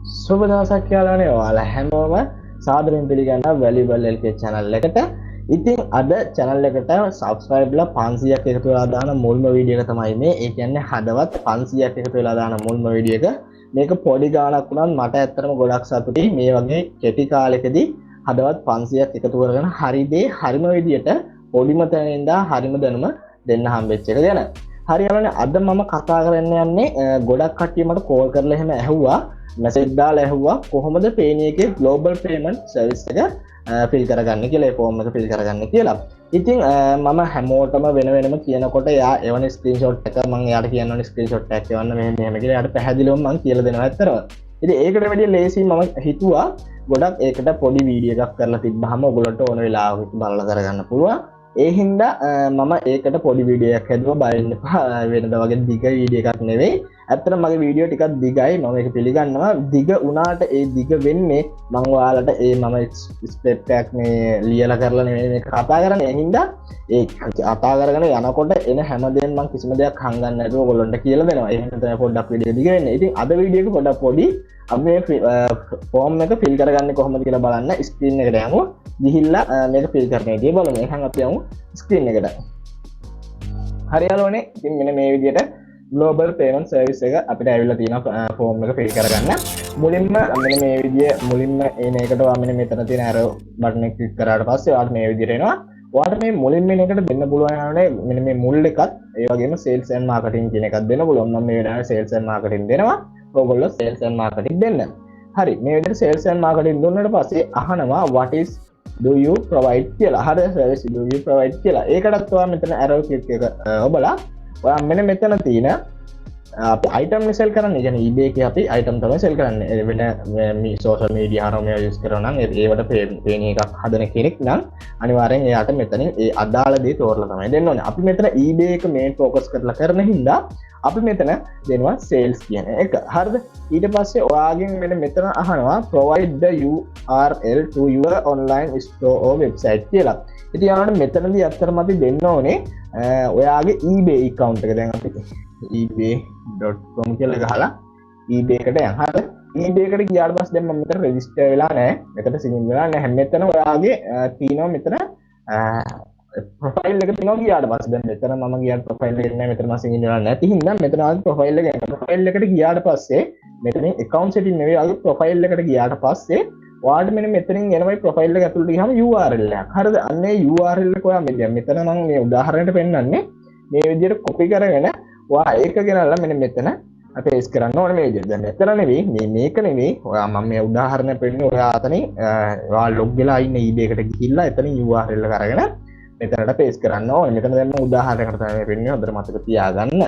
සුබ දවසක් කියලානේ ඔයාලා හැමෝම සාදරයෙන් පිළිගන්නවා වැලිබල් LK channel එකට. ඉතින් අද channel එකට subscribe ලා 500ක් එකතු වෙලා දාන මුල්ම වීඩියෝ එක තමයි මේ. ඒ කියන්නේ හදවත් 500ක් එකතු වෙලා දාන මුල්ම වීඩියෝ එක. මේක පොඩි ගාණක් වුණත් මට ඇත්තටම ගොඩක් සතුටුයි මේ වගේ කෙටි කාලෙකදී හදවත් 500ක් එකතු කරගෙන හරි දේ හරිම විදියට පොඩිම තැනින් ඉඳලා හරිම දැනුම දෙන්න හම්බෙච්ච එක ගැන. හරියටම අද මම කතා කරන්න යන්නේ ගොඩක් කට්ටිය මට කෝල් කරලා එහෙම ඇහුවා මැසේජ් දාලා ඇහුවා කොහොමද payoneer එකේ global payment service එක ෆිල් කරගන්න කියලා ඒ ෆෝම් එක ෆිල් කරගන්න කියලා. ඉතින් මම හැමෝටම වෙන වෙනම කියනකොට යා එවන ස්ක්‍රීන්ෂොට් එක මම යාට කියනවනේ ස්ක්‍රීන්ෂොට් එකක් එවන්න මෙහෙම කියලා යාට පැහැදිලිවම මම කියලා දෙනවා ඇත්තටම. ඉතින් ඒකට වැඩිය ලේසි මම හිතුවා ගොඩක් ඒකට පොඩි වීඩියෝ එකක් කරලා තිබ්බහම ඔයගොල්ලන්ට ඕන වෙලාවක බලලා කරගන්න පුළුවන්. ඒ හින්දා මම ඒකට පොඩි වීඩියෝ එකක් හැදුවා බලන්න එපා වෙනදා වගේ දිග වීඩියෝ එකක් නෙවෙයි. ඇත්තටම මගේ වීඩියෝ ටිකක් දිගයි මම ඒක පිළිගන්නවා. දිග වුණාට ඒ දිග වෙන්නේ මම ඔයාලට මම ස්ටෙප් එකක් මේ ලියලා කරලා නෙවෙයි මේක කතා කරන්නේ. ඒ හින්දා ඒ කතා කරගෙන යනකොට එන හැමදේම මම කිසිම දෙයක් හංගන්න නැතුව ඔයගොල්ලන්ට කියලා දෙනවා. ඒ හින්දා තමයි පොඩ්ඩක් වීඩියෝ දිග වෙන්නේ. ඉතින් අද වීඩියෝ එක පොඩ්ඩක් පොඩි අපි මේ ෆෝම් එක ෆිල් කරගන්නේ කොහොමද කියලා බලන්න ස්ක්‍රීන් එකට යමු. ගිහිල්ලා මේක ෆිල් කරන විදිය බලමු. එහෙනම් අපි යමු ස්ක්‍රීන් එකට. හරියලෝනේ. ඉතින් මෙන්න මේ විදියට global payment service එක අපිට ඇවිල්ලා තියෙනවා ෆෝම් එක ෆිල් කරගන්න. මුලින්ම මෙන්න මේ විදිය මුලින්ම එන එකට ඔයා මෙන්න මෙතන තියෙන arrow button එක ක්ලික් කරාට පස්සේ ඔයාලට මේ විදියට එනවා. ඔයාලට මේ මුලින්ම එන එකට දෙන්න පුළුවන් යනනේ මෙන්න මේ මුල් එකත් ඒ වගේම sales and marketing කියන එකක් දෙන්න පුළුවන්. මම මේ වෙලාවේ sales and marketing දෙනවා. ඔයගොල්ලෝ sales and marketing දෙන්න. හරි මේ විදිහට sales and marketing දුන්නාට පස්සේ අහනවා what is do you provide කියලා. හරි service do you provide කියලා. ඒකටත් ඔයා මෙතන arrow click එක ඔබලා ඔයා මෙන්න මෙතන තියෙන අපි item නේ sell කරන්නේ. කියන්නේ eBay එකේ අපි item තමයි sell කරන්නේ. වෙන මේ social media හරම use කරනවා නම් ඒවට payoneer එකක් හදන කෙනෙක් නම් අනිවාර්යෙන් එයාට මෙතනින් ඒ අදාළ දේ තෝරලා තමයි දෙන්න ඕනේ. අපි මෙතන eBay එක main focus කරලා කරන හින්දා අපි මෙතන දෙනවා sales කියන එක. හරිද? ඊට පස්සේ ඔයාගෙන් මෙතන අහනවා provide the URL to your online store or website කියලා. ඉතින් යාළුවනේ මෙතනදී අත්‍තරම අපි දෙන්න ඕනේ ඔයාගේ eBay account එක. දැන් අපි ebay.com කියලා ගහලා eBay එකට යන්න. හරිද? eBay එකට ගියාට පස්සේ දැන් මම මෙතන register වෙලා නැහැ. මෙතන sign වෙලා නැහැ. මෙතන ඔයාගේ තියෙනවා මෙතන ප්‍රොෆයිල් එක තියෙනවා ගියාට පස්සේ දැන් මෙතන මම ගියාට ප්‍රොෆයිල් එක නැහැ. මෙතන මම sign වෙලා නැති හින්දා මෙතන ආගේ ප්‍රොෆයිල් එක යනවා. ප්‍රොෆයිල් එකට ගියාට පස්සේ මෙතනින් account setting නෙවෙයි ආගේ ප්‍රොෆයිල් එකට ගියාට පස්සේ ඔයාලට මෙතනින් එනවයි ප්‍රොෆයිල් එක ඇතුළට ගියාම URL එකක්. හරිද? අන්න ඒ URL එක ඔයා මෙතන නම් මේ උදාහරණයට පෙන්නන්නේ මේ විදිහට copy කරගෙන ඔයා ඒක ගෙනල්ලා මෙතන paste කරන්න ඕනේ මේ විදිහට. දැන් මෙතන නෙවෙයි මේක නෙවෙයි. ඔයා මම මේ උදාහරණය පෙන්නන්නේ ඔයා අතනින් ඔයා log වෙලා ඉන්න eBay එකට ගිහිල්ලා එතනින් URL එක අරගෙන මෙතනට paste කරන්න ඕනේ. මෙතන දැන් මම උදාහරණයකට තමයි පෙන්නන්නේ. හොඳට මතක තියාගන්න.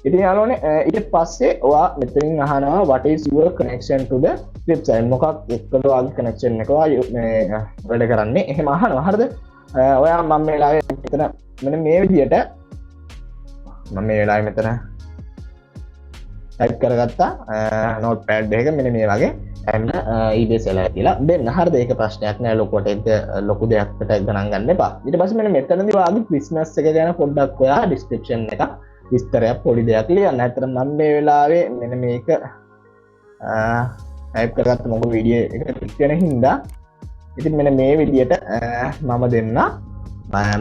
ඉතින් යාළුවනේ ඊට පස්සේ ඔයා මෙතනින් අහනවා what is your connection to the website. මොකක් එක්කද ඔයාගේ connection එක ඔයා වැඩ කරන්නේ. එහෙම අහනවා. හරිද? ඔයා මම මේ වෙලාවේ මෙතන මෙන්න මේ විදිහට මම මේ වෙලාවේ මෙතන type කරගත්තා notepad එකක මෙන්න මේ වගේ and eBay seller කියලා දෙන්න. හරිද? ඒක ප්‍රශ්නයක් නෑ. ලොකු දෙයක්කට ගණන් ගන්න එපා. ඊට පස්සේ මෙන්න මෙතනදී ඔයාගේ business එක ගැන පොඩ්ඩක් ඔයා description එක විස්තරයක් පොඩි දෙයක් ලියන්න. ඇත්තට මම මේ වෙලාවේ මෙන්න මේක type කරගත්ත මොකද වීඩියෝ එකට ක්ලික් වෙන හින්දා ඉතින් මෙන්න මේ විදියට මම දෙන්න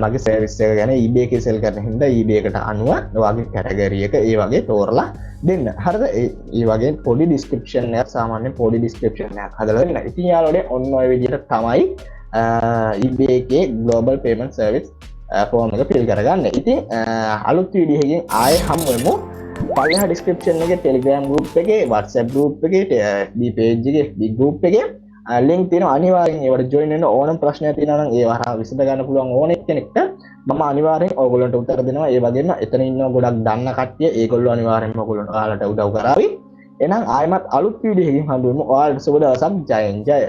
මගේ සර්විස් එක ගැන eBay එකේ sell කරන හින්දා eBay එකට අනුව ඔයාගේ කැටගරි එක ඒ වගේ තෝරලා දෙන්න. හරිද? ඒ වගේ පොඩි description එකක් සාමාන්‍ය පොඩි description එකක් හදලා දෙන්න. ඉතින් යාළුවනේ ඔන්න ඔය විදියට තමයි eBay එකේ global payment service ෆෝම් එක ෆිල් කරගන්න. ඉතින් අලුත් වීඩියෝ එකකින් ආයෙ හමු වෙමු. පල්ලෙහා description එකේ Telegram group එකේ WhatsApp group එකේ FB page එකේ FB group එකේ link තියෙනවා. අනිවාර්යෙන් ඒවට join වෙන්න. ඕනම ප්‍රශ්නයක් තියෙනවා නම් ඒව හරහා විසඳ ගන්න පුළුවන් ඕනෙ කෙනෙක්ට මම අනිවාර්යෙන් ඔයගොල්ලන්ට උත්තර දෙනවා. ඒ වගේම එතන ඉන්න ගොඩක් දන්න කට්ටිය ඒගොල්ලෝ අනිවාර්යෙන්ම ඔයාලට උදව් කරાવી. එහෙනම් ආයෙමත් අලුත් වීඩියෝ එකකින් හම්බෙමු. ඔයාලට සුබ දවසක්. ජයෙන් ජය.